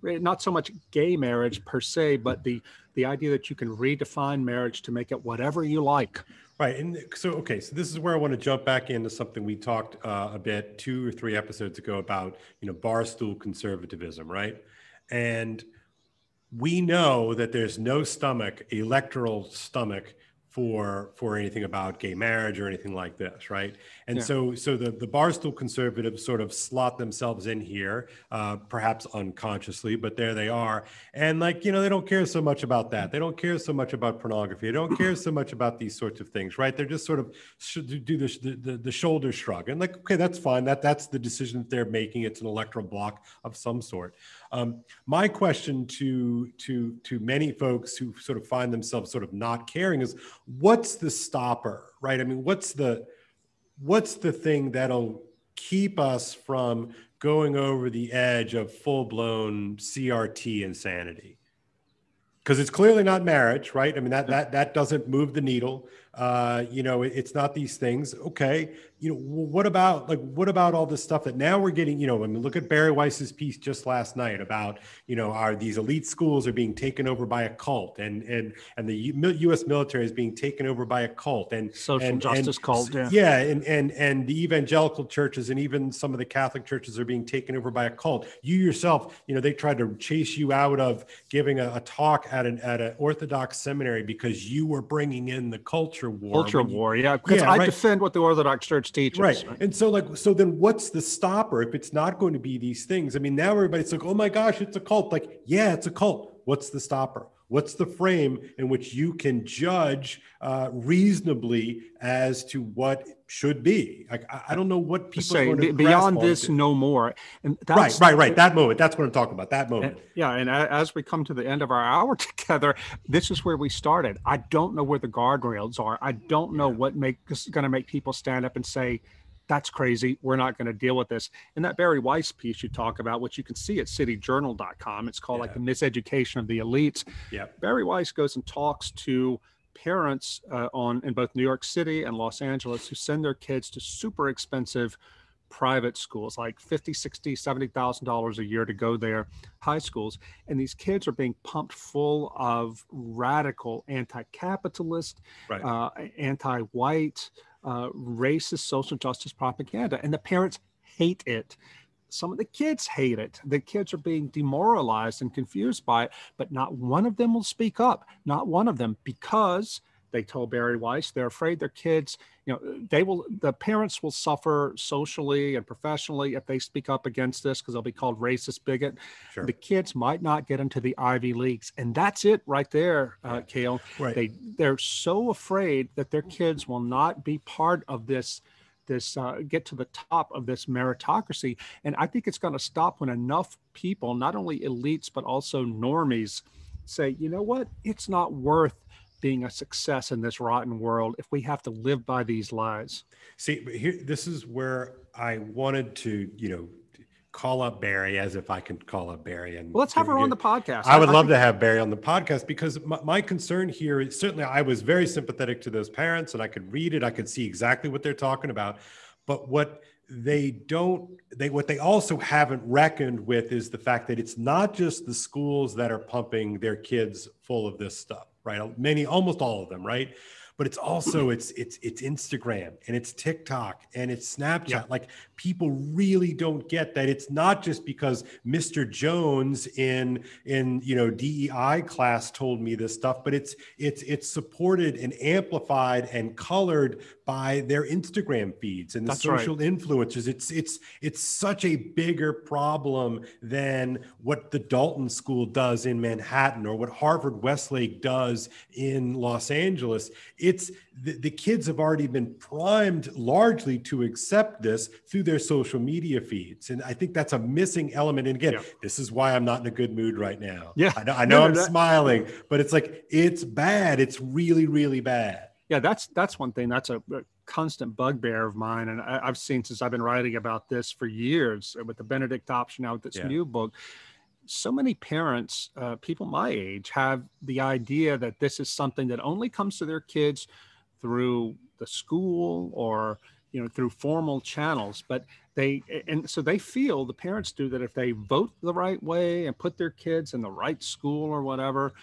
Not so much gay marriage per se, but the idea that you can redefine marriage to make it whatever you like. Right. And so this is where I want to jump back into something we talked a bit 2 or 3 episodes ago about, barstool conservatism, right? And we know that there's no electoral stomach for anything about gay marriage or anything like this, right? And so the barstool conservatives sort of slot themselves in here, perhaps unconsciously, but there they are. And they don't care so much about that. They don't care so much about pornography. They don't care so much about these sorts of things, right? They're just sort of do the shoulder shrug and okay, that's fine. That's the decision that they're making. It's an electoral block of some sort. My question to many folks who sort of find themselves sort of not caring is, what's the stopper, right? I mean, what's the thing that'll keep us from going over the edge of full-blown CRT insanity? Because it's clearly not marriage, right? I mean, that doesn't move the needle. It's not these things. Okay. What about all this stuff that now we're getting, look at Bari Weiss's piece just last night about, are these elite schools are being taken over by a cult and the U.S. military is being taken over by a cult and social justice cult. Yeah. And the evangelical churches and even some of the Catholic churches are being taken over by a cult. You yourself, they tried to chase you out of giving a talk at an Orthodox seminary because you were bringing in the culture war. Because I defend what the Orthodox Church teaches. Right. And so then what's the stopper if it's not going to be these things? I mean, now everybody's like, oh my gosh, it's a cult. Like, yeah, it's a cult. What's the stopper? What's the frame in which you can judge reasonably as to what should be? I don't know what people are going to beyond this, no more. And that's, right. That moment. That's what I'm talking about. That moment. And as we come to the end of our hour together, this is where we started. I don't know where the guardrails are. I don't know what is going to make people stand up and say, that's crazy. We're not going to deal with this. And that Bari Weiss piece you talk about, which you can see at cityjournal.com, it's called the miseducation of the elites. Yeah. Bari Weiss goes and talks to parents in both New York City and Los Angeles who send their kids to super expensive private schools, like $50,000, $60,000, $70,000 a year to go there, high schools. And these kids are being pumped full of radical anti-capitalist, anti-white, racist social justice propaganda, and the parents hate it. Some of the kids hate it. The kids are being demoralized and confused by it, but not one of them will speak up. Not one of them, because they told Bari Weiss they're afraid their kids, the parents will suffer socially and professionally if they speak up against this, because they'll be called racist, bigot. Sure. The kids might not get into the Ivy Leagues. And that's it right there, Kale. Right. They're so afraid that their kids will not be part of this get to the top of this meritocracy. And I think it's going to stop when enough people, not only elites, but also normies, say, you know what, it's not worth being a success in this rotten world if we have to live by these lies. See, but here, this is where I wanted to, call up Bari, as if I can call up Bari. And well, let's have her on the podcast. I would love to have Bari on the podcast, because my concern here is, certainly I was very sympathetic to those parents, and I could read it. I could see exactly what they're talking about. But what they also haven't reckoned with is the fact that it's not just the schools that are pumping their kids full of this stuff, right? Almost all of them, right? But it's also it's Instagram, and it's TikTok, and it's Snapchat. Yeah. Like, people really don't get that it's not just because Mr. Jones in DEI class told me this stuff, but it's supported and amplified and colored by their Instagram feeds and the social influencers. It's such a bigger problem than what the Dalton School does in Manhattan or what Harvard Westlake does in Los Angeles. It's the kids have already been primed largely to accept this through their social media feeds. And I think that's a missing element. And again, this is why I'm not in a good mood right now. Yeah, I know I'm smiling, but it's like, it's bad. It's really, really bad. Yeah, that's one thing. That's a constant bugbear of mine. And I've seen, since I've been writing about this for years with the Benedict Option out, this new book, so many parents, people my age, have the idea that this is something that only comes to their kids through the school or, through formal channels. But so they feel, the parents do, that if they vote the right way and put their kids in the right school or whatever,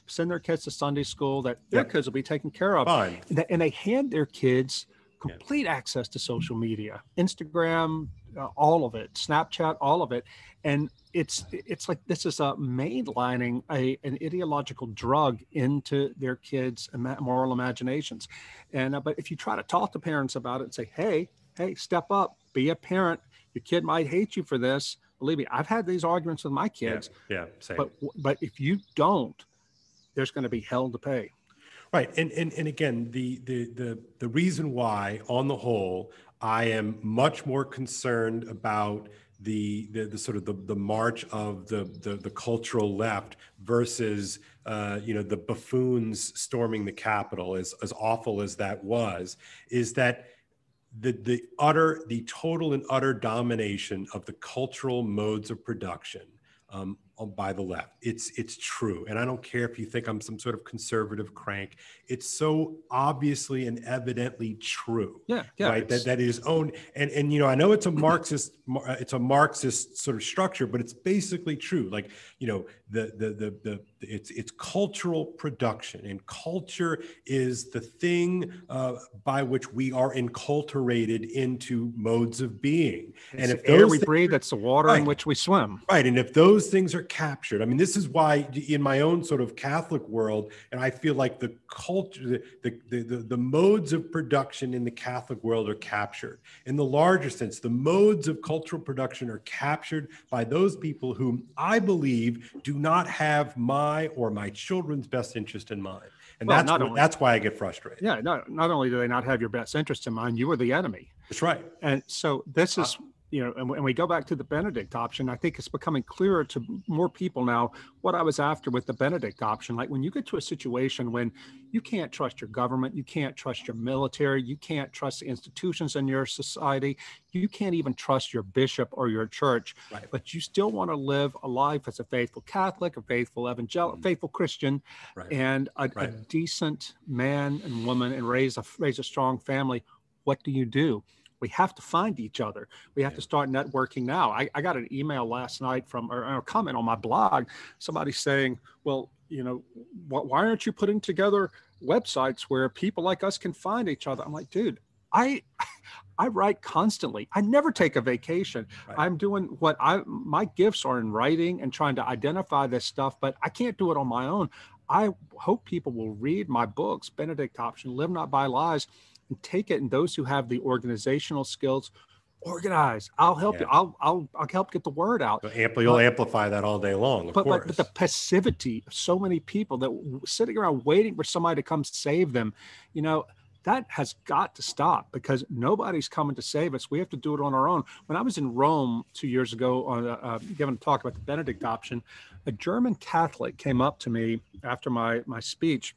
send their kids to Sunday school, that their kids will be taken care of. Fine. And they hand their kids complete access to social media, Instagram, all of it, Snapchat, all of it. And it's like, this is a mainlining an ideological drug into their kids' moral imaginations. And but if you try to talk to parents about it and say, hey, step up, be a parent. Your kid might hate you for this. Believe me, I've had these arguments with my kids. Yeah, same. But if you don't, there's going to be hell to pay. Right. And again, the reason why, on the whole, I am much more concerned about the sort of the march of the cultural left versus the buffoons storming the Capitol, as awful as that was, is that the total and utter domination of the cultural modes of production by the left. It's true. And I don't care if you think I'm some sort of conservative crank. It's so obviously and evidently true. Yeah. Right. That is owned. And I know it's a Marxist sort of structure, but it's basically true. Like, it's cultural production, and culture is the thing by which we are enculturated into modes of being. And if the air we breathe, that's the water in which we swim. Right. And if those things are captured, I mean, this is why in my own sort of Catholic world, and I feel like the culture, the modes of production in the Catholic world are captured. In the larger sense, the modes of cultural production are captured by those people whom I believe do not have my or my children's best interest in mind. And that's why I get frustrated. Yeah, not only do they not have your best interest in mind, you are the enemy. That's right. And so this is, and we go back to the Benedict Option, I think it's becoming clearer to more people now what I was after with the Benedict Option. Like, when you get to a situation when you can't trust your government, you can't trust your military, you can't trust the institutions in your society, you can't even trust your bishop or your church, right, but you still want to live a life as a faithful Catholic, a faithful evangelical, faithful Christian, right, and a decent man and woman, and raise a strong family. What do? We have to find each other. We have to start networking now. I got an email last night or a comment on my blog, somebody saying, well, why aren't you putting together websites where people like us can find each other? I'm like, dude, I I write constantly. I never take a vacation. Right. I'm doing my gifts are in writing and trying to identify this stuff, but I can't do it on my own. I hope people will read my books, Benedict Option, Live Not by Lies, and take it. And those who have the organizational skills, organize. I'll help you. I'll help get the word out. You'll amplify that all day long, of course. But the passivity of so many people that sitting around waiting for somebody to come save them, that has got to stop, because nobody's coming to save us. We have to do it on our own. When I was in Rome 2 years ago, on giving a talk about the Benedict Option, a German Catholic came up to me after my speech.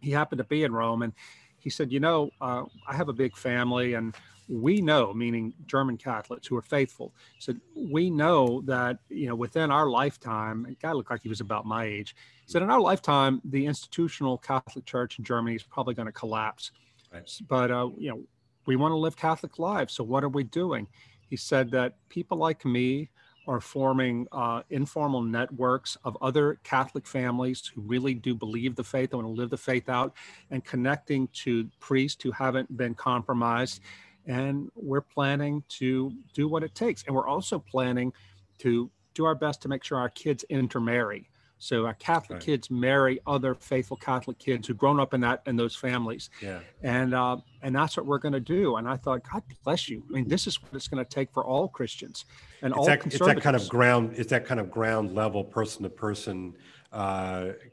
He happened to be in Rome, and he said, I have a big family, and we know, meaning German Catholics who are faithful, said, we know that, within our lifetime, a guy looked like he was about my age, said, in our lifetime, the institutional Catholic Church in Germany is probably going to collapse. Right. But, we want to live Catholic lives. So what are we doing? He said that people like me are forming informal networks of other Catholic families who really do believe the faith and want to live the faith out, and connecting to priests who haven't been compromised. And we're planning to do what it takes. And we're also planning to do our best to make sure our kids intermarry. So our Catholic kids marry other faithful Catholic kids who've grown up in those families. Yeah. And that's what we're going to do. And I thought, God bless you. I mean, this is what it's going to take for all Christians and all conservatives. It's that kind of ground level, person to person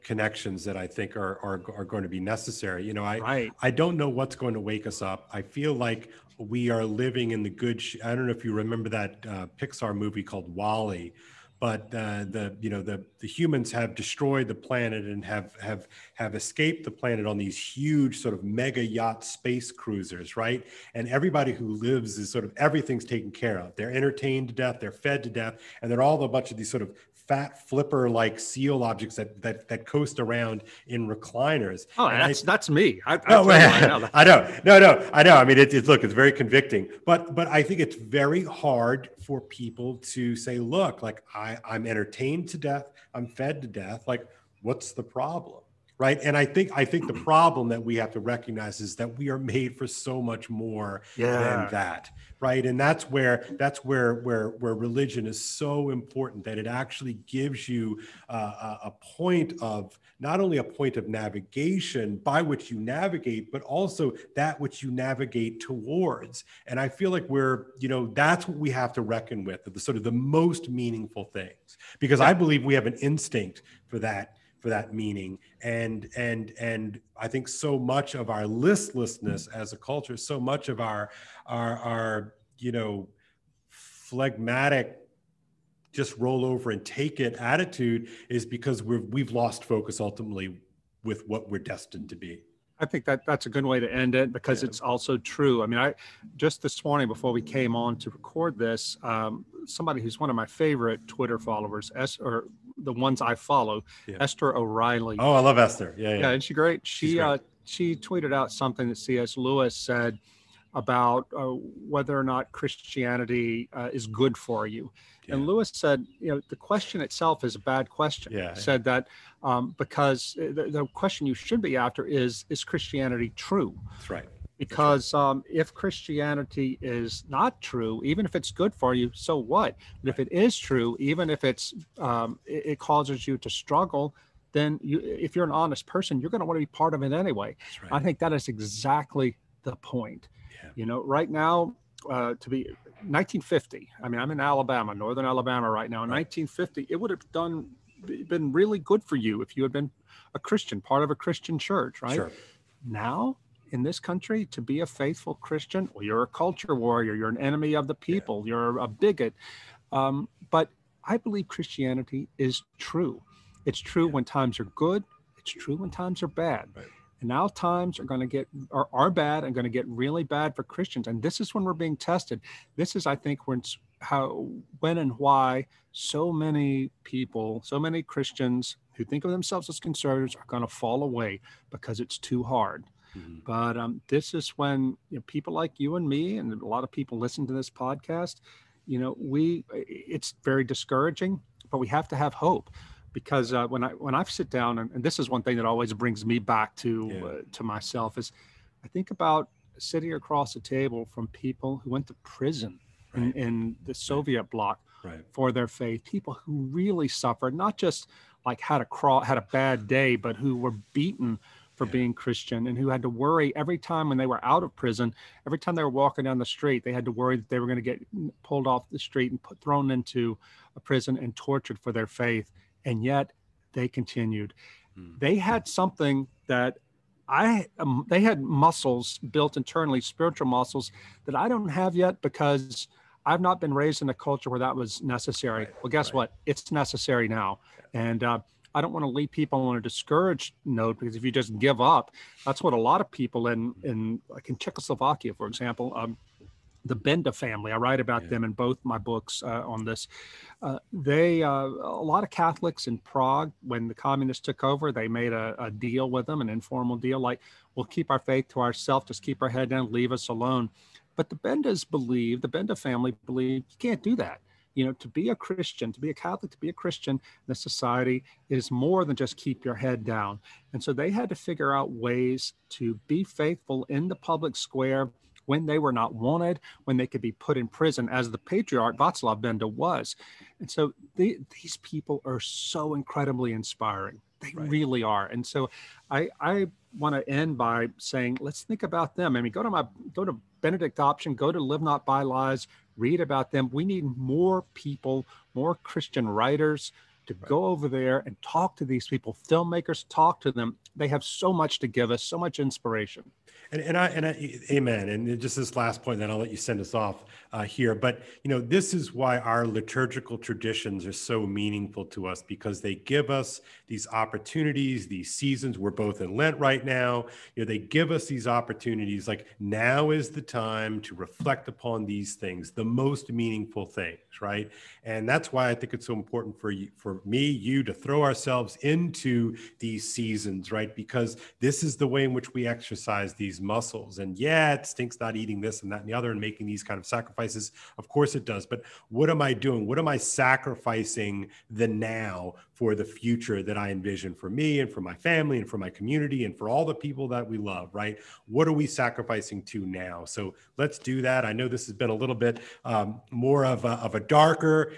connections that I think are going to be necessary. I don't know what's going to wake us up. I feel like we are living in the good. I don't know if you remember that Pixar movie called WALL-E. But the humans have destroyed the planet and have escaped the planet on these huge sort of mega yacht space cruisers, right? And everybody who lives is sort of, everything's taken care of. They're entertained to death, they're fed to death, and they're all a bunch of these sort of fat flipper like seal objects that coast around in recliners. Oh, and that's me. I know. I mean, it's very convicting, but I think it's very hard for people to say, look, like I'm entertained to death, I'm fed to death. Like, what's the problem? Right. And I think the problem that we have to recognize is that we are made for so much more than that. Right. And that's where religion is so important, that it actually gives you a point of, not only a point of navigation by which you navigate, but also that which you navigate towards. And I feel like that's what we have to reckon with, the sort of the most meaningful things, because I believe we have an instinct for that meaning. And I think so much of our listlessness as a culture, so much of our phlegmatic, just roll over and take it attitude is because we've lost focus ultimately with what we're destined to be. I think that's a good way to end it, because it's also true. I mean, I just this morning before we came on to record this, somebody who's one of my favorite Twitter followers, or the ones I follow, Esther O'Reilly. Oh, I love Esther. Yeah. Isn't she great? She tweeted out something that C.S. Lewis said about whether or not Christianity is good for you. Yeah. And Lewis said, the question itself is a bad question. Yeah. He said that because the question you should be after is Christianity true? That's right. Because if Christianity is not true, even if it's good for you, so what? But if it is true, even if it causes you to struggle, then if you're an honest person, you're going to want to be part of it anyway. That's right. I think that is exactly the point. Yeah. Right now, to be 1950, I mean, I'm in Alabama, northern Alabama right now. In 1950, it would have been really good for you if you had been a Christian, part of a Christian church, right? Sure. Now, in this country, to be a faithful Christian, well, you're a culture warrior, you're an enemy of the people, you're a bigot. But I believe Christianity is true. It's true when times are good. It's true when times are bad. Right. And now times are bad and going to get really bad for Christians. And this is when we're being tested. This is, I think, when and why so many people, so many Christians who think of themselves as conservatives are going to fall away, because it's too hard. Mm-hmm. But this is when people like you and me, and a lot of people listen to this podcast, it's very discouraging, but we have to have hope. Because when I sit down, and this is one thing that always brings me back to myself, is I think about sitting across the table from people who went to prison in the Soviet bloc for their faith, people who really suffered, not just like had a bad day, but who were beaten for being Christian, and who had to worry every time when they were out of prison, every time they were walking down the street, they had to worry that they were going to get pulled off the street and thrown into a prison and tortured for their faith. And yet they continued. They had something that they had muscles built internally, spiritual muscles that I don't have yet, because I've not been raised in a culture where that was necessary. Well, guess what? It's necessary now. And I don't want to leave people on a discouraged note, because if you just give up, that's what a lot of people in Czechoslovakia, for example, the Benda family, I write about them in both my books on this. A lot of Catholics in Prague, when the communists took over, they made a deal with them, an informal deal, like, we'll keep our faith to ourselves, just keep our head down, leave us alone. But the Benda family believed you can't do that. You know, to be a Christian, to be a Catholic, to be a Christian in this society is more than just keep your head down. And so they had to figure out ways to be faithful in the public square when they were not wanted, when they could be put in prison, as the patriarch Václav Benda was. And so these people are so incredibly inspiring. They really are. And so I want to end by saying, let's think about them. I mean, go to Benedict Option, go to Live Not by Lies, read about them. We need more people, more Christian writers to go over there and talk to these people, filmmakers, talk to them. They have so much to give us, so much inspiration. And I, amen. And just this last point, then I'll let you send us off here. But, you know, this is why our liturgical traditions are so meaningful to us, because they give us these opportunities, these seasons. We're both in Lent right now. You know, they give us these opportunities. Like, now is the time to reflect upon these things, the most meaningful things, right? And that's why I think it's so important for you to throw ourselves into these seasons, right? Because this is the way in which we exercise these muscles. And yeah, it stinks not eating this and that and the other and making these kind of sacrifices. Of course it does. But what am I doing? What am I sacrificing the now for the future that I envision for me and for my family and for my community and for all the people that we love, right? What are we sacrificing to now? So let's do that. I know this has been a little bit more of a darker,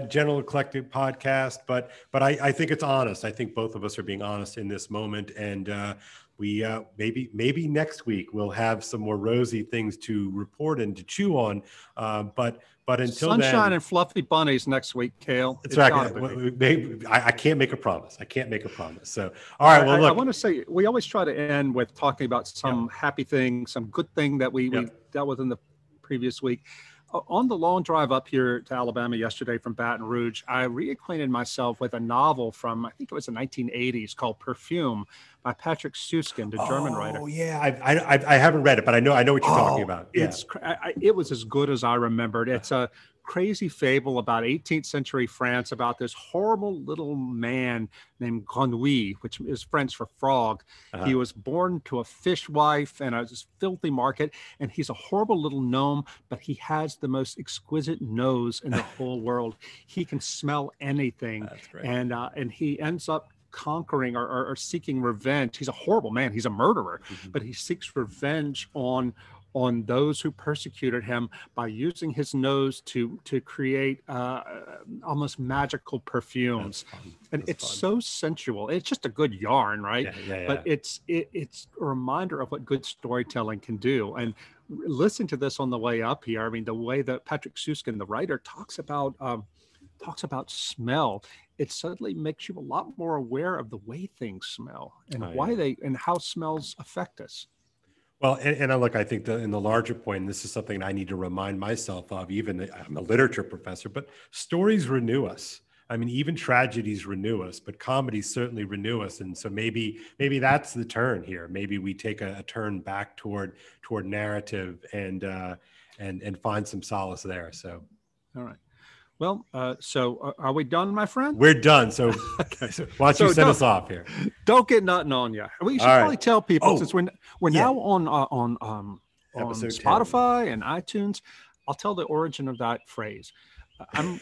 general eclectic podcast, but I think it's honest. I think both of us are being honest in this moment. And we maybe next week we'll have some more rosy things to report and to chew on. But until sunshine then, and fluffy bunnies next week, Kale. That's right. I can't make a promise. So, all right. Well, look, I want to say we always try to end with talking about some happy thing, some good thing that we dealt with in the previous week. On the long drive up here to Alabama yesterday from Baton Rouge, I reacquainted myself with a novel from, I think it was the 1980s, called Perfume by Patrick Süskind, a German writer. Oh, yeah. I haven't read it, but I know what you're talking about. Yeah. It was as good as I remembered. It's a crazy fable about 18th century France, about this horrible little man named Grenouille, which is French for frog. He was born to a fishwife and a filthy market, and he's a horrible little gnome, but he has the most exquisite nose in the whole world. He can smell anything. That's great. And he ends up conquering or seeking revenge. He's a horrible man. He's a murderer, but he seeks revenge on those who persecuted him by using his nose to create almost magical perfumes. That's so sensual. It's just a good yarn, right? But it's a reminder of what good storytelling can do. And listen to this on the way up here. I mean, the way that Patrick Süskind, the writer, talks about smell, it suddenly makes you a lot more aware of the way things smell and and how smells affect us. Well, and look, I think in the larger point, and this is something I need to remind myself of, even I'm a literature professor, but stories renew us. I mean, even tragedies renew us, but comedies certainly renew us. And so maybe that's the turn here. Maybe we take a turn back toward narrative and find some solace there. So, all right. Well, so are we done, my friend? We're done. So, why don't you send us off here? Don't get nothing on you. We should probably tell people, since we're now on Spotify and iTunes. I'll tell the origin of that phrase. I'm,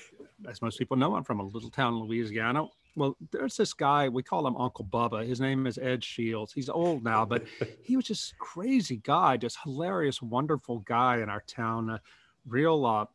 as most people know, I'm from a little town in Louisiana. Well, there's this guy, we call him Uncle Bubba. His name is Ed Shields. He's old now, but he was just crazy guy, just hilarious, wonderful guy in our town, a real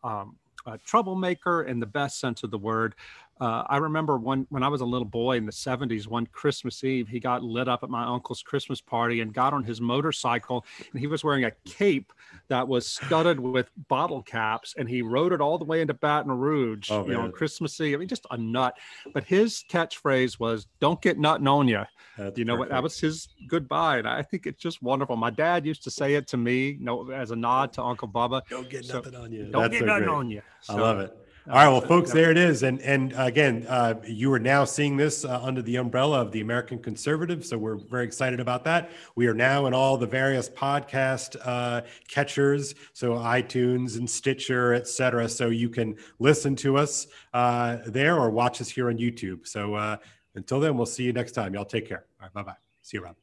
troublemaker in the best sense of the word. I remember when I was a little boy in the 70s, one Christmas Eve, he got lit up at my uncle's Christmas party and got on his motorcycle, and he was wearing a cape that was studded with bottle caps, and he rode it all the way into Baton Rouge, on Christmas Eve. I mean, just a nut. But his catchphrase was, "Don't get nuttin' on you." That was his goodbye. And I think it's just wonderful. My dad used to say it to me, as a nod to Uncle Bubba. Don't get nothing on you. Don't get nothing on you. So, I love it. All right, well, folks, there it is. And again, you are now seeing this under the umbrella of the American Conservative. So we're very excited about that. We are now in all the various podcast catchers, so iTunes and Stitcher, et cetera. So you can listen to us there or watch us here on YouTube. So until then, we'll see you next time. Y'all take care. All right, bye-bye. See you around.